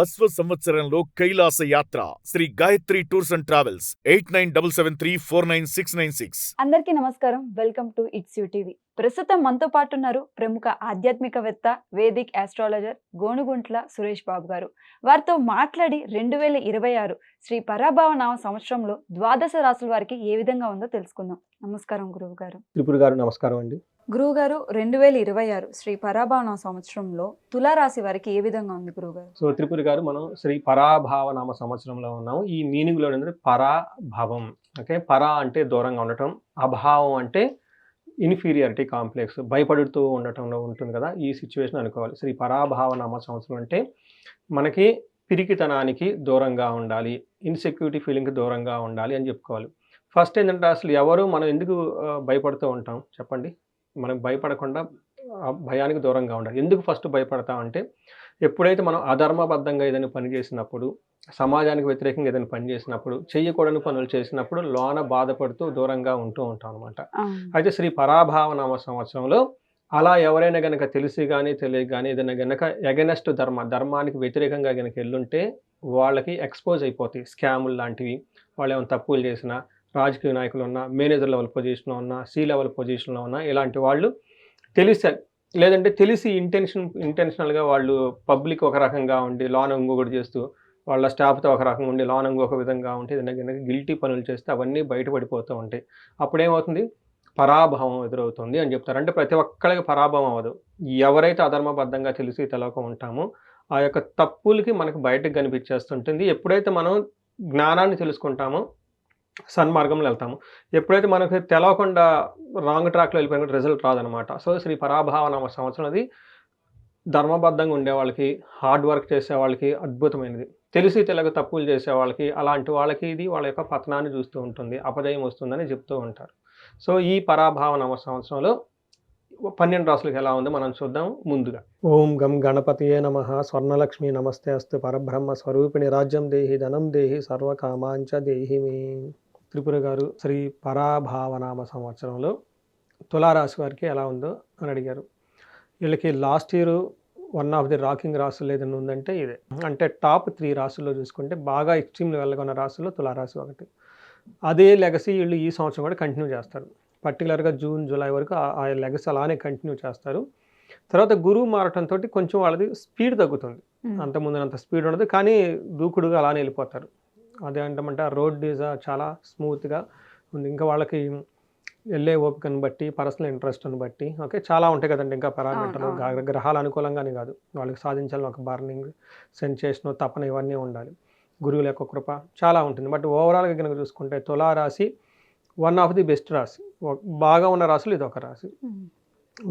అశ్వ సంవత్సరంలో కైలాస యాత్ర Shri Gayatri tours and travels 8977349696. అందరికీ నమస్కారం. Welcome to it's U TV. ప్రస్తుతం మనతో పాటు ఉన్నారు ప్రముఖ ఆధ్యాత్మికవేత్త, వేదిక్ ఆస్ట్రాలజర్ గోనుగుంట్ల సురేష్ బాబు గారు. వారితో మాట్లాడి 2026 శ్రీ పరాభవ నామ సంవత్సరంలో ద్వాదశ రాశుల వారికి ఏ విధంగా ఉందో తెలుసుకుందాం. నమస్కారం గురువు గారు. త్రిపుర గారు నమస్కారం అండి. గురువు గారు, 2026 శ్రీ పరాభవ నామ సంవత్సరంలో తులారాశి వారికి ఏ విధంగా ఉంది గురువు గారు? సో త్రిపుర గారు, మనం శ్రీ పరాభావ నామ సంవత్సరంలో ఉన్నాము. ఈ మీనింగ్ లో ఏంటంటే పరాభవం. ఓకే, పరా అంటే దూరంగా ఉండటం, అభావం అంటే ఇన్ఫీరియారిటీ కాంప్లెక్స్, భయపడుతూ ఉండటంలో ఉంటుంది కదా, ఈ సిచ్యువేషన్ అనుకోవాలి. శ్రీ పరాభావ నామ సంవత్సరం అంటే మనకి పిరికితనానికి దూరంగా ఉండాలి, ఇన్సెక్యూరిటీ ఫీలింగ్కి దూరంగా ఉండాలి అని చెప్పుకోవాలి. ఫస్ట్ ఏంటంటే, అసలు ఎవరు మనం ఎందుకు భయపడుతూ ఉంటాం చెప్పండి? మనం భయపడకుండా భయానికి దూరంగా ఉండాలి. ఎందుకు ఫస్ట్ భయపడతామంటే, ఎప్పుడైతే మనం అధర్మబద్ధంగా ఏదైనా పని చేసినప్పుడు, సమాజానికి వ్యతిరేకంగా ఏదైనా పని చేసినప్పుడు, చెయ్యకూడని పనులు చేసినప్పుడు లోన బాధపడుతూ దూరంగా ఉంటూ ఉంటాం అనమాట. అయితే శ్రీ పరాభావ నామ సంవత్సరంలో అలా ఎవరైనా గనక తెలిసి కానీ తెలియక కానీ ఏదైనా గనక ఎగనెస్ట్ ధర్మానికి వ్యతిరేకంగా గనక వెళ్ళుంటే వాళ్ళకి ఎక్స్పోజ్ అయిపోతాయి స్కాములు లాంటివి. వాళ్ళు ఏమైనా తప్పులు చేసినా, రాజకీయ నాయకులు ఉన్నా, మేనేజర్ లెవెల్ పొజిషన్లో ఉన్నా, సి లెవెల్ పొజిషన్లో ఉన్నా, ఇలాంటి వాళ్ళు లేదంటే తెలిసి ఇంటెన్షనల్గా వాళ్ళు పబ్లిక్ ఒక రకంగా ఉండి లోన ఇంకొకటి చేస్తూ, వాళ్ళ స్టాఫ్తో ఒక రకంగా ఉండి లోన ఇంకొక విధంగా ఉంటే ఏదైనా గిల్టీ పనులు చేస్తే అవన్నీ బయటపడిపోతూ ఉంటాయి. అప్పుడేమవుతుంది? పరాభవం ఎదురవుతుంది అని చెప్తారు. అంటే ప్రతి ఒక్కరికి పరాభవం అవ్వదు. ఎవరైతే అధర్మబద్ధంగా తెలిసి తెలవక ఉంటామో ఆ యొక్క తప్పులకి మనకు బయటకు కనిపించేస్తుంటుంది. ఎప్పుడైతే మనం జ్ఞానాన్ని తెలుసుకుంటామో సన్మార్గంలో వెళ్తాము. ఎప్పుడైతే మనకు తెలవకుండా రాంగ్ ట్రాక్లో వెళ్ళిపోయిన రిజల్ట్ రాదనమాట. సో శ్రీ పరాభావ నామ సంవత్సరం అది ధర్మబద్ధంగా ఉండే వాళ్ళకి, హార్డ్ వర్క్ చేసే వాళ్ళకి అద్భుతమైనది. తెలిసి తెలియక తప్పులు చేసే వాళ్ళకి, అలాంటి వాళ్ళకి ఇది వాళ్ళ యొక్క పతనాన్ని చూస్తూ ఉంటుంది, అపజయం వస్తుందని చెప్తూ ఉంటారు. సో ఈ పరాభావ నామ సంవత్సరంలో 12 రాసులకు ఎలా ఉందో మనం చూద్దాం. ముందుగా ఓం గం గణపతియే నమః, స్వర్ణలక్ష్మి నమస్తే అస్తు, పరబ్రహ్మ స్వరూపిణి, రాజ్యం దేహి ధనం దేహి, సర్వకామాంచ దేహి మే. త్రిపుర గారు, శ్రీ పరాభావనామ సంవత్సరంలో తులారాశి వారికి ఎలా ఉందో అని అడిగారు. వీళ్ళకి last year one of the rocking రాసులు ఏదైనా ఉందంటే ఇదే. అంటే టాప్ 3 రాసుల్లో చూసుకుంటే బాగా ఎక్స్ట్రీమ్ లెవెల్గా ఉన్న రాసుల్లో తులారాశి ఒకటి. అదే లెగసీ వీళ్ళు ఈ సంవత్సరం కూడా కంటిన్యూ చేస్తారు. పర్టికులర్గా జూన్ జూలై వరకు ఆ లెగసీ అలానే కంటిన్యూ చేస్తారు. తర్వాత గురువు మారటంతో కొంచెం వాళ్ళది స్పీడ్ తగ్గుతుంది. అంతకుముందునంత స్పీడ్ ఉండదు, కానీ దూకుడుగా అలానే వెళ్ళిపోతారు. అదేంటంటే రోడ్ ఈజ్ చాలా స్మూత్గా ఉంది. ఇంకా వాళ్ళకి వెళ్ళే ఓపికను బట్టి, పర్సనల్ ఇంట్రెస్ట్ని బట్టి, ఓకే, చాలా ఉంటాయి కదండి ఇంకా పారామీటర్లు. గ్రహాలు అనుకూలంగానే కాదు, వాళ్ళకి సాధించాలని ఒక బర్నింగ్ సెన్సేషన్, తపన ఇవన్నీ ఉండాలి. గురువుల యొక్క కృప చాలా ఉంటుంది. బట్ ఓవరాల్గా కనుక చూసుకుంటే తులారాశి వన్ ఆఫ్ ది బెస్ట్ రాశి. బాగా ఉన్న రాశులు ఇది ఒక రాశి.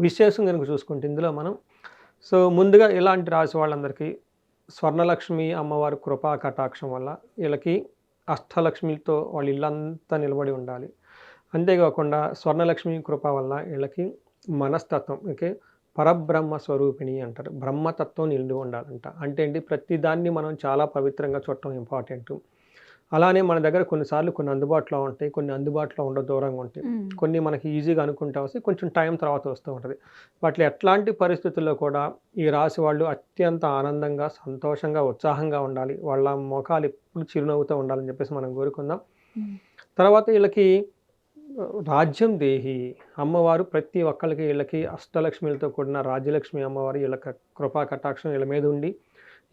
విశేషం కనుక చూసుకుంటే ఇందులో మనం ముందుగా ఇలాంటి రాశి వాళ్ళందరికీ స్వర్ణలక్ష్మి అమ్మవారి కృపా కటాక్షం వల్ల వీళ్ళకి అష్టలక్ష్మితో వాళ్ళ ఇల్లంతా నిలబడి ఉండాలి. అంతేకాకుండా స్వర్ణలక్ష్మి కృప వల్ల వీళ్ళకి మనస్తత్వం, ఓకే, పరబ్రహ్మ స్వరూపిణి అంటారు, బ్రహ్మతత్వం నిండి ఉండాలంట. అంటే ఏంటి? ప్రతిదాన్ని మనం చాలా పవిత్రంగా చూడటం ఇంపార్టెంట్. అలానే మన దగ్గర కొన్నిసార్లు కొన్ని అందుబాటులో ఉంటాయి, కొన్ని అందుబాటులో ఉండవు, దూరంగా ఉంటాయి. కొన్ని మనకి ఈజీగా అనుకుంటా వస్తాయి, కొంచెం టైం తర్వాత వస్తూ ఉంటుంది. వాటిలో ఎట్లాంటి పరిస్థితుల్లో కూడా ఈ రాశి వాళ్ళు అత్యంత ఆనందంగా, సంతోషంగా, ఉత్సాహంగా ఉండాలి. వాళ్ళ ముఖాలు ఎప్పుడు చిరునవ్వుతూ ఉండాలని చెప్పేసి మనం కోరుకుందాం. తర్వాత వీళ్ళకి రాజ్యం దేహి అమ్మవారు ప్రతి ఒక్కరికి, వీళ్ళకి అష్టలక్ష్మిలతో కూడిన రాజ్యలక్ష్మి అమ్మవారు వీళ్ళకి కృపా కటాక్షం వీళ్ళ మీద ఉండి,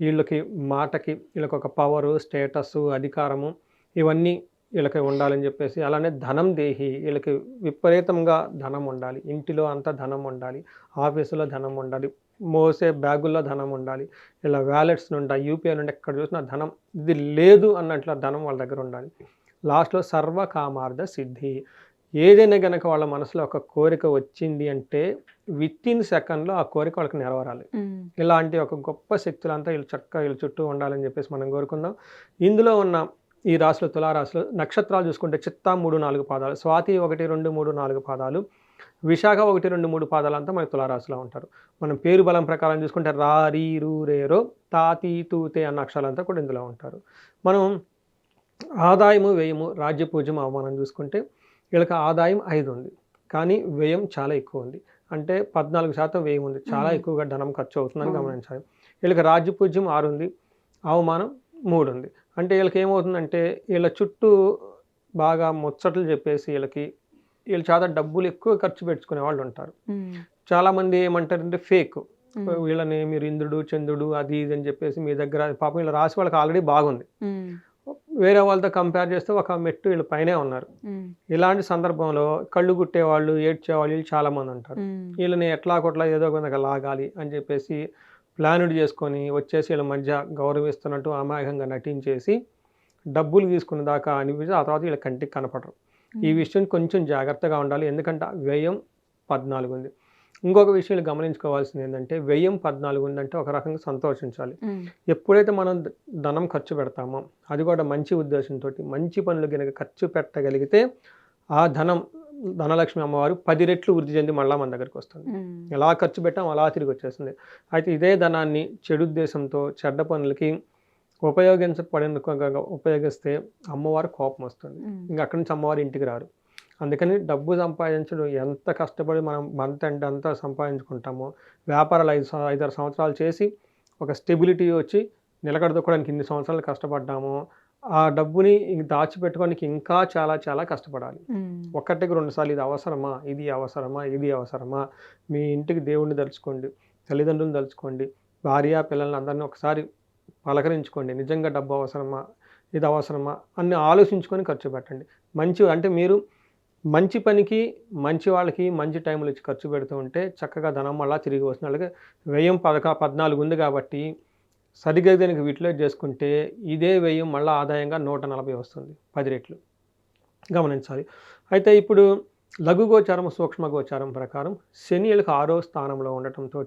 వీళ్ళకి మాటకి వీళ్ళకి ఒక పవరు, స్టేటస్, అధికారము ఇవన్నీ వీళ్ళకి ఉండాలని చెప్పేసి. అలానే ధనం దేహి, వీళ్ళకి విపరీతంగా ధనం ఉండాలి. ఇంటిలో అంతా ధనం ఉండాలి, ఆఫీసులో ధనం ఉండాలి, మోసే బ్యాగుల్లో ధనం ఉండాలి, ఇలా వ్యాలెట్స్ నుండి, యూపీఐ నుండి ఎక్కడ చూసినా ధనం, ఇది లేదు అన్నట్లు ధనం వాళ్ళ దగ్గర ఉండాలి. లాస్ట్లో సర్వకామార్థ సిద్ధి. ఏదైనా కనుక వాళ్ళ మనసులో ఒక కోరిక వచ్చింది అంటే వితిన్ సెకండ్లో ఆ కోరిక వాళ్ళకి నెరవేరాలి. ఇలాంటి ఒక గొప్ప శక్తులంతా వీళ్ళు చక్కగా వీళ్ళ చుట్టూ ఉండాలని చెప్పేసి మనం కోరుకుందాం. ఇందులో ఉన్న ఈ రాశులు, తులారాశులు నక్షత్రాలు చూసుకుంటే చిత్తా 3-4 పాదాలు, స్వాతి 1-2-3-4 పాదాలు, విశాఖ 1-2-3 పాదాలంతా మనకి తులారాశిలో ఉంటారు. మనం పేరు బలం ప్రకారం చూసుకుంటే రా, రీ, రూ, రే, రో, తాతి, తూతే అన్న అక్షరాలంతా కూడా ఇందులో ఉంటారు. మనం ఆదాయము, వ్యయము, రాజ్య పూజ్యం, అవమానం చూసుకుంటే వీళ్ళకి ఆదాయం 5 ఉంది, కానీ వ్యయం చాలా ఎక్కువ ఉంది. అంటే 14% వ్యయం ఉంది, చాలా ఎక్కువగా ధనం ఖర్చు అవుతుందని గమనించాలి. వీళ్ళకి రాజ్య పూజ్యం 6 ఉంది, అవమానం 3 ఉంది. అంటే వీళ్ళకి ఏమవుతుందంటే వీళ్ళ చుట్టూ బాగా ముచ్చట్లు చెప్పేసి వీళ్ళ చాలా డబ్బులు ఎక్కువ ఖర్చు పెట్టుకునే వాళ్ళు ఉంటారు. చాలామంది ఏమంటారంటే ఫేక్. వీళ్ళని మీరు ఇంద్రుడు చంద్రుడు అది ఇది అని చెప్పేసి మీ దగ్గర పాపం వీళ్ళ రాశి వాళ్ళకి ఆల్రెడీ బాగుంది, వేరే వాళ్ళతో కంపేర్ చేస్తే ఒక మెట్టు వీళ్ళు పైనే ఉన్నారు. ఇలాంటి సందర్భంలో కళ్ళు కుట్టేవాళ్ళు ఏడ్చేవాళ్ళు వీళ్ళు చాలామంది ఉంటారు. వీళ్ళని ఎట్లా కొట్లా ఏదో కొంత లాగాలి అని చెప్పేసి ప్లానుడ్ చేసుకొని వచ్చేసి వీళ్ళ మధ్య గౌరవిస్తున్నట్టు అమాయకంగా నటించేసి డబ్బులు తీసుకున్న దాకా అనిపించి ఆ తర్వాత వీళ్ళ కంటికి కనపడరు. ఈ విషయం కొంచెం జాగ్రత్తగా ఉండాలి, ఎందుకంటే వ్యయం 14 ఉంది. ఇంకొక విషయం గమనించుకోవాల్సింది ఏంటంటే వ్యయం 14 ఉందంటే ఒక రకంగా సంతోషించాలి. ఎప్పుడైతే మనం ధనం ఖర్చు పెడతామో అది కూడా మంచి ఉద్దేశంతో మంచి పనులు కనుక ఖర్చు పెట్టగలిగితే ఆ ధనలక్ష్మి అమ్మవారు 10 రెట్లు వృద్ధి చెంది మళ్ళీ మన దగ్గరికి వస్తుంది. ఎలా ఖర్చు పెట్టాం అలా తిరిగి వచ్చేస్తుంది. అయితే ఇదే ధనాన్ని చెడు ఉద్దేశంతో చెడ్డ పనులకి ఉపయోగిస్తే అమ్మవారు కోపం వస్తుంది. ఇంకా అక్కడి నుంచి అమ్మవారి ఇంటికి రారు. అందుకని డబ్బు సంపాదించడం ఎంత కష్టపడి మనం మంత్ అంటే అంతా సంపాదించుకుంటామో, వ్యాపారాలు 5-6 సంవత్సరాలు చేసి ఒక స్టెబిలిటీ వచ్చి నిలకడదొక్కడానికి ఇన్ని సంవత్సరాలు కష్టపడ్డామో ఆ డబ్బుని దాచిపెట్టుకోవడానికి ఇంకా చాలా చాలా కష్టపడాలి. ఒకటికి 2 సార్లు ఇది అవసరమా, ఇది అవసరమా, ఇది అవసరమా, మీ ఇంటికి దేవుణ్ణి తలుచుకోండి, తల్లిదండ్రులను తలుచుకోండి, భార్య పిల్లల్ని అందరినీ ఒకసారి పలకరించుకోండి. నిజంగా డబ్బు అవసరమా, ఇది అవసరమా అన్ని ఆలోచించుకొని ఖర్చు పెట్టండి. అంటే మీరు మంచి పనికి మంచి వాళ్ళకి మంచి టైంలో ఇచ్చి ఖర్చు పెడుతూ ఉంటే చక్కగా ధనం మళ్ళీ తిరిగి వస్తుంది. అలాగే వ్యయం 14 ఉంది కాబట్టి సరిగ్గా దానికి యూటిలైజ్ చేసుకుంటే ఇదే వ్యయం మళ్ళీ ఆదాయంగా 140 వస్తుంది, 10 రెట్లు గమనించాలి. అయితే ఇప్పుడు లఘు గోచారం సూక్ష్మ గోచారం ప్రకారం శని వీళ్ళకి 6వ స్థానంలో ఉండటంతో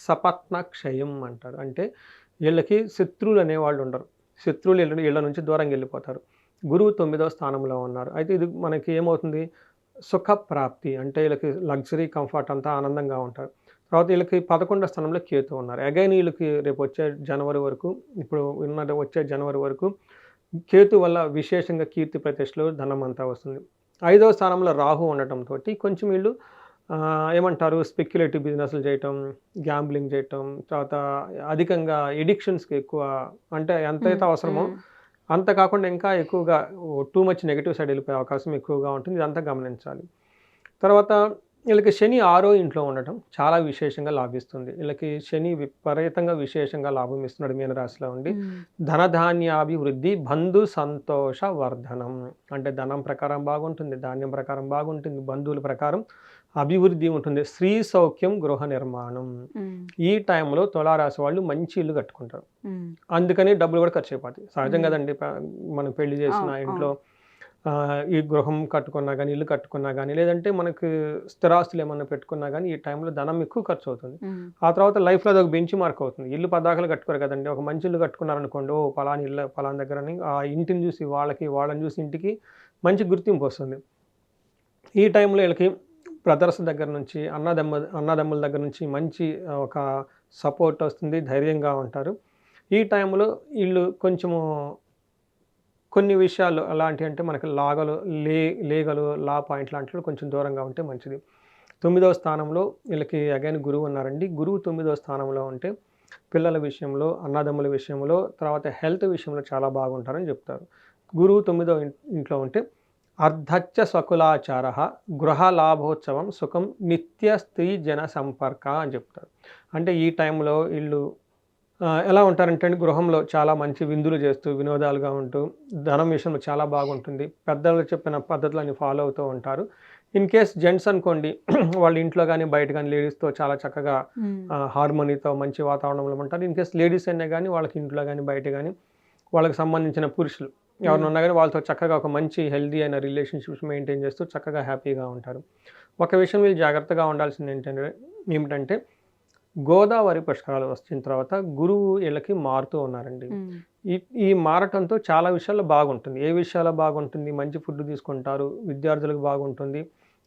సపత్న క్షయం అంటారు. అంటే వీళ్ళకి శత్రువులు అనేవాళ్ళు ఉండరు, శత్రువులు వీళ్ళ నుంచి దూరంగా వెళ్ళిపోతారు. గురువు 9వ స్థానంలో ఉన్నారు. అయితే ఇది మనకి ఏమవుతుంది, సుఖప్రాప్తి అంటే వీళ్ళకి లగ్జరీ కంఫర్ట్ అంతా ఆనందంగా ఉంటారు. తర్వాత వీళ్ళకి 11వ స్థానంలో కేతు ఉన్నారు. అగైన్ వీళ్ళకి రేపు వచ్చే జనవరి వరకు కేతు వల్ల విశేషంగా కీర్తి ప్రతిష్టలు ధనం అంతా వస్తుంది. 5వ స్థానంలో రాహు ఉండటంతో కొంచెం వీళ్ళు ఏమంటారు స్పెక్యులేటివ్ బిజినెస్లు చేయటం, గ్యాంబ్లింగ్ చేయటం, తర్వాత అధికంగా ఎడిక్షన్స్కి ఎక్కువ, అంటే ఎంతైతే అవసరమో అంత కాకుండా ఇంకా ఎక్కువగా టూ మచ్ నెగిటివ్ సైడ్ వెళ్ళిపోయే అవకాశం ఎక్కువగా ఉంటుంది. ఇదంతా గమనించాలి. తర్వాత వీళ్ళకి శని 6వ ఇంట్లో ఉండటం చాలా విశేషంగా లాభిస్తుంది. వీళ్ళకి శని విపరీతంగా విశేషంగా లాభం ఇస్తున్నాడు మీనరాశిలో ఉండి. ధనధాన్యాభివృద్ధి, బంధు సంతోష వర్ధనం అంటే ధనం ప్రకారం బాగుంటుంది, ధాన్యం ప్రకారం బాగుంటుంది, బంధువుల ప్రకారం అభివృద్ధి ఉంటుంది, స్త్రీ సౌఖ్యం, గృహ నిర్మాణం. ఈ టైంలో తులారాశి వాళ్ళు మంచి ఇల్లు కట్టుకుంటారు. అందుకని డబ్బులు కూడా ఖర్చు అయిపోతాయి. సహజం కదండి, మనం పెళ్లి చేసిన ఇంట్లో ఈ గృహం కట్టుకున్నా కానీ, ఇల్లు కట్టుకున్నా కానీ, లేదంటే మనకు స్థిరాస్తులు ఏమన్నా పెట్టుకున్నా కానీ ఈ టైంలో ధనం ఎక్కువ ఖర్చు అవుతుంది. ఆ తర్వాత లైఫ్లో అది ఒక బెంచ్ మార్క్ అవుతుంది. ఇల్లు పదాకలు కట్టుకోరు కదండి, ఒక మంచి ఇల్లు కట్టుకున్నారనుకోండి, ఓ పలాని ఇల్లు పలాని దగ్గర ఆ ఇంటిని చూసి వాళ్ళని చూసి ఇంటికి మంచి గుర్తింపు వస్తుంది. ఈ టైంలో వీళ్ళకి బ్రదర్స్ దగ్గర నుంచి అన్నదమ్ముల దగ్గర నుంచి మంచి ఒక సపోర్ట్ వస్తుంది, ధైర్యంగా ఉంటారు. ఈ టైంలో వీళ్ళు కొంచెము కొన్ని విషయాలు అలాంటివి అంటే మనకి లేగలు లా పాయింట్ లాంటివి కొంచెం దూరంగా ఉంటే మంచిది. 9వ స్థానంలో వీళ్ళకి అగైన్ గురువు ఉన్నారండి. గురువు 9వ స్థానంలో ఉంటే పిల్లల విషయంలో, అన్నదమ్ముల విషయంలో, తర్వాత హెల్త్ విషయంలో చాలా బాగుంటారని చెప్తారు. గురువు 9వ ఇంట్లో ఉంటే అర్ధచ్చ స్వకులాచార, గృహ లాభోత్సవం, సుఖం, నిత్య స్త్రీ జన సంపర్క అని చెప్తారు. అంటే ఈ టైంలో వీళ్ళు ఎలా ఉంటారంటే గృహంలో చాలా మంచి విందులు చేస్తూ వినోదాలుగా ఉంటూ ధనం విషయంలో చాలా బాగుంటుంది. పెద్దలు చెప్పిన పద్ధతులని ఫాలో అవుతూ ఉంటారు. ఇన్ కేస్ జెంట్స్ అనుకోండి, వాళ్ళ ఇంట్లో కానీ బయట కానీ లేడీస్తో చాలా చక్కగా హార్మోనీతో మంచి వాతావరణంలో ఉంటారు. ఇన్ కేస్ లేడీస్ అయినా కానీ వాళ్ళకి ఇంట్లో కానీ బయట కానీ వాళ్ళకి సంబంధించిన పురుషులు ఎవరినున్నా కానీ వాళ్ళతో చక్కగా ఒక మంచి హెల్దీ అయిన రిలేషన్షిప్స్ మెయింటైన్ చేస్తూ చక్కగా హ్యాపీగా ఉంటారు. ఒక విషయం వీళ్ళు జాగ్రత్తగా ఉండాల్సింది ఏమిటంటే గోదావరి పుష్కరాలు వచ్చిన తర్వాత గురువు వీళ్ళకి మారుతూ ఉన్నారండి. ఈ మారటంతో చాలా విషయాల్లో బాగుంటుంది. ఏ విషయాల్లో బాగుంటుంది, మంచి ఫుడ్ తీసుకుంటారు, విద్యార్థులకు బాగుంటుంది,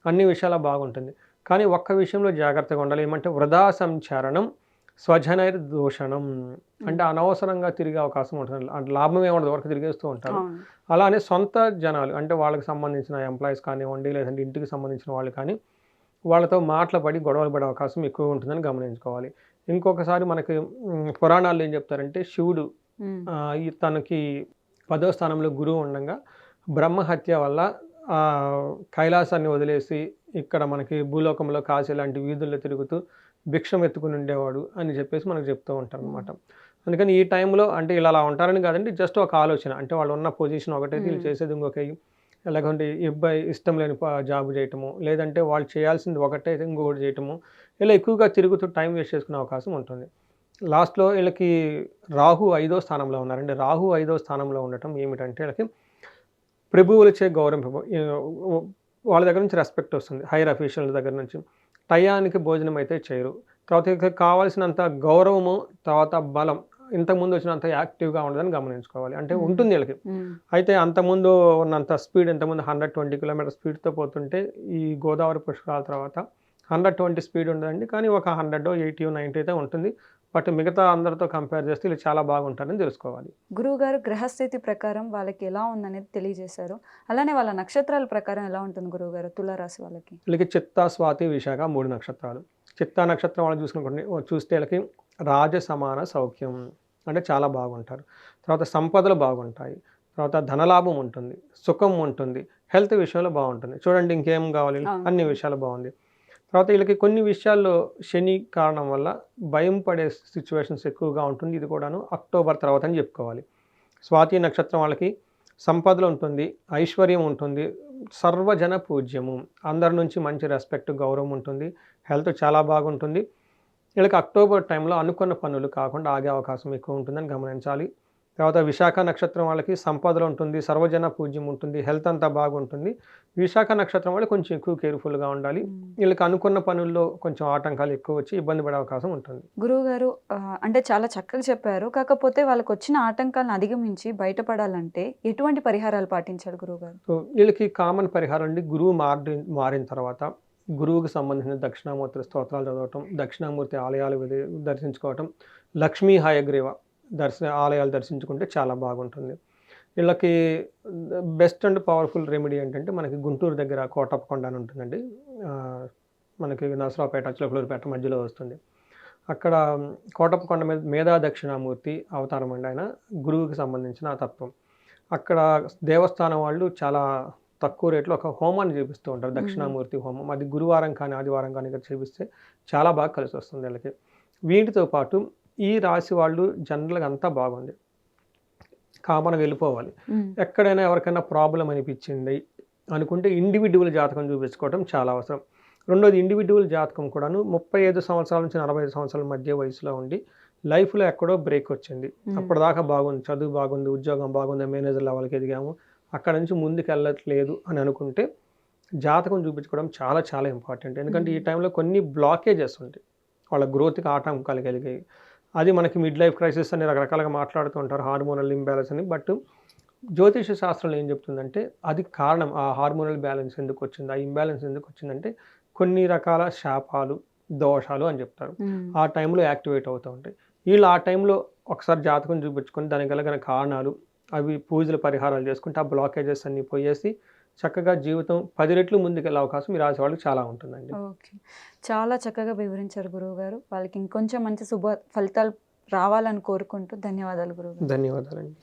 అన్ని విషయాల్లో బాగుంటుంది. కానీ ఒక్క విషయంలో జాగ్రత్తగా ఉండాలి. ఏమంటే వృధా సంచరణం, స్వజనైర్ దూషణం అంటే అనవసరంగా తిరిగే అవకాశం ఉంటుంది. అంటే లాభం ఏముండదు, వరకు తిరిగేస్తూ ఉంటారు. అలానే సొంత జనాలు అంటే వాళ్ళకి సంబంధించిన ఎంప్లాయీస్ కానివ్వండి, లేదంటే ఇంటికి సంబంధించిన వాళ్ళు కానీ వాళ్ళతో మాటలు గొడవలు పడే అవకాశం ఎక్కువ ఉంటుందని గమనించుకోవాలి. ఇంకొకసారి మనకి పురాణాల్లో ఏం చెప్తారంటే శివుడు ఉమ్, ఈ తనకి 10వ స్థానంలో గురువు ఉండగా బ్రహ్మహత్య వల్ల ఆ, కైలాసాన్ని వదిలేసి ఇక్కడ మనకి భూలోకంలో కాశీ లాంటి వీధుల్లో తిరుగుతూ భిక్షం ఎత్తుకుని ఉండేవాడు అని చెప్పేసి మనకు చెప్తూ ఉంటారు అనమాట. అందుకని ఈ టైంలో అంటే ఇలా అలా ఉంటారని కాదండి, జస్ట్ ఒక ఆలోచన. అంటే వాళ్ళు ఉన్న పొజిషన్ ఒకటైతే వీళ్ళు చేసేది ఇంకొక, లేకుంటే ఈ అబ్బాయి ఇష్టం లేని జాబ్ చేయటము, లేదంటే వాళ్ళు చేయాల్సింది ఒకటే ఇంకొకటి చేయటము, ఇలా ఎక్కువగా తిరుగుతూ టైం వేస్ట్ చేసుకునే అవకాశం ఉంటుంది. లాస్ట్‌లో వీళ్ళకి రాహు 5వ స్థానంలో ఉన్నారండి. రాహు 5వ స్థానంలో ఉండటం ఏమిటంటే వీళ్ళకి ప్రభువులచే గౌరవింపబ వాళ్ళ దగ్గర నుంచి రెస్పెక్ట్ వస్తుంది. హైయర్ అఫీషియల్స్ దగ్గర నుంచి. టయానికి భోజనం అయితే చేయరు. తర్వాత ఇక కావాల్సినంత గౌరవము, తర్వాత బలం ఇంతకుముందు వచ్చినంత యాక్టివ్‌గా ఉండదని గమనించుకోవాలి. అంటే ఉమ్, ఉంటుంది వీళ్ళకి. ఉమ్, అయితే అంతకుముందు ఉన్నంత స్పీడ్, ఇంతకుముందు 120 కిలోమీటర్ స్పీడ్‌తో పోతుంటే ఈ గోదావరి పుష్కరాల తర్వాత 120 స్పీడ్ ఉండదండి. కానీ ఒక 100, 80, 90 అయితే ఉంటుంది. బట్ మిగతా అందరితో కంపేర్ చేస్తే వీళ్ళు చాలా బాగుంటారని తెలుసుకోవాలి. గురువు గారు గ్రహస్థితి ప్రకారం వాళ్ళకి ఎలా ఉందనేది తెలియజేశారు. అలానే వాళ్ళ నక్షత్రాల ప్రకారం ఎలా ఉంటుంది గురువు గారు తులారాశి వాళ్ళకి? వీళ్ళకి చిత్త, స్వాతి, విశాఖ 3 నక్షత్రాలు. చిత్తా నక్షత్రం వాళ్ళని చూస్తే వీళ్ళకి రాజ సమాన సౌఖ్యం, అంటే చాలా బాగుంటారు. తర్వాత సంపదలు బాగుంటాయి. తర్వాత ధనలాభం ఉంటుంది, సుఖం ఉంటుంది, హెల్త్ విషయంలో బాగుంటుంది. చూడండి ఇంకేం కావాలి, అవును. అన్ని విషయాలు బాగుంది. తర్వాత వీళ్ళకి కొన్ని విషయాల్లో శని కారణం వల్ల భయం పడే సిచ్యువేషన్స్ ఎక్కువగా ఉంటుంది. ఇది కూడాను అక్టోబర్ తర్వాత అని చెప్పుకోవాలి. స్వాతి నక్షత్రం వాళ్ళకి సంపదలు ఉంటుంది, ఐశ్వర్యం ఉంటుంది, సర్వజన పూజ్యము, అందరి నుంచి మంచి రెస్పెక్ట్, గౌరవం ఉంటుంది, హెల్త్ చాలా బాగుంటుంది. వీళ్ళకి అక్టోబర్ టైంలో అనుకున్న పనులు కాకుండా ఆగే అవకాశం ఎక్కువ ఉంటుందని గమనించాలి. తర్వాత విశాఖ నక్షత్రం వాళ్ళకి సంపదలు ఉంటుంది, సర్వజన పూజ్యం ఉంటుంది, హెల్త్ అంతా బాగుంటుంది. విశాఖ నక్షత్రం వాళ్ళు కొంచెం ఎక్కువ కేర్ఫుల్గా ఉండాలి. వీళ్ళకి అనుకున్న పనుల్లో కొంచెం ఆటంకాలు ఎక్కువ వచ్చి ఇబ్బంది పడే అవకాశం ఉంటుంది. గురువు గారు అంటే చాలా చక్కగా చెప్పారు. కాకపోతే వాళ్ళకి వచ్చిన ఆటంకాలను అధిగమించి బయటపడాలంటే ఎటువంటి పరిహారాలు పాటించాలి గురువు గారు? సో వీళ్ళకి కామన్ పరిహారం అండి, గురువు మారిన తర్వాత గురువుకి సంబంధించిన దక్షిణామూర్తి స్తోత్రాలు చదవటం, దక్షిణామూర్తి ఆలయాలు దర్శించుకోవటం, లక్ష్మీ హయగ్రీవ ఆలయాలు దర్శించుకుంటే చాలా బాగుంటుంది. వీళ్ళకి బెస్ట్ అండ్ పవర్ఫుల్ రెమెడీ ఏంటంటే మనకి గుంటూరు దగ్గర కోటప్పకొండ అని ఉంటుందండి. ఆ, మనకి నరసరావుపేట, చిలకలూరుపేట మధ్యలో వస్తుంది. అక్కడ కోటప్పకొండ మీద మేధా దక్షిణామూర్తి అవతారం అండి ఆయన, గురువుకి సంబంధించిన ఆ తత్వం. అక్కడ దేవస్థానం వాళ్ళు చాలా తక్కువ రేట్లో ఒక హోమాన్ని చేపిస్తూ ఉంటారు, దక్షిణామూర్తి హోమం. అది గురువారం కానీ ఆదివారం కానీ ఇక్కడ చేపిస్తే చాలా బాగా కలిసి వస్తుంది వీళ్ళకి. వీటితో పాటు ఈ రాశి వాళ్ళు జనరల్గా అంతా బాగుంది, కామన్గా వెళ్ళిపోవాలి. ఎక్కడైనా ఎవరికైనా ప్రాబ్లం అనిపించింది అనుకుంటే ఇండివిజువల్ జాతకం చూపించుకోవడం చాలా అవసరం. రెండోది ఇండివిజువల్ జాతకం కూడాను 35 సంవత్సరాల నుంచి 45 సంవత్సరాల మధ్య వయసులో ఉండి లైఫ్లో ఎక్కడో బ్రేక్ వచ్చింది, అప్పటిదాకా బాగుంది, చదువు బాగుంది, ఉద్యోగం బాగుంది, మేనేజర్ లెవెల్కి ఎదిగాము, అక్కడ నుంచి ముందుకు వెళ్ళట్లేదు అని అనుకుంటే జాతకం చూపించుకోవడం చాలా చాలా ఇంపార్టెంట్. ఎందుకంటే ఈ టైంలో కొన్ని బ్లాకేజెస్ ఉంటాయి, వాళ్ళ గ్రోత్కి ఆటంకాలు కలిగాయి. అది మనకి మిడ్ లైఫ్ క్రైసిస్ అని రకరకాలుగా మాట్లాడుతూ ఉంటారు, హార్మోనల్ ఇంబ్యాలెన్స్ అని. బట్ జ్యోతిష శాస్త్రంలో ఏం చెప్తుందంటే అది కారణం, ఆ హార్మోనల్ బ్యాలెన్స్ ఎందుకు వచ్చింది, ఆ ఇంబ్యాలెన్స్ ఎందుకు వచ్చిందంటే కొన్ని రకాల శాపాలు, దోషాలు అని చెప్తారు. ఆ టైంలో యాక్టివేట్ అవుతూ ఉంటాయి. వీళ్ళు ఆ టైంలో ఒకసారి జాతకం చూపించుకొని దానికి కలిగిన కారణాలు అవి పూజలు పరిహారాలు చేసుకుంటే ఆ బ్లాకేజెస్ అన్నీ పోయేసి చక్కగా జీవితం 10 రెట్లు ముందుకెళ్ళే అవకాశం ఈ రాశి వాళ్ళకి చాలా ఉంటుందండి. ఓకే, చాలా చక్కగా వివరించారు గురువు గారు. వాళ్ళకి ఇంకొంచెం మంచి శుభ ఫలితాలు రావాలని కోరుకుంటూ ధన్యవాదాలు గురువు గారు. ధన్యవాదాలండి.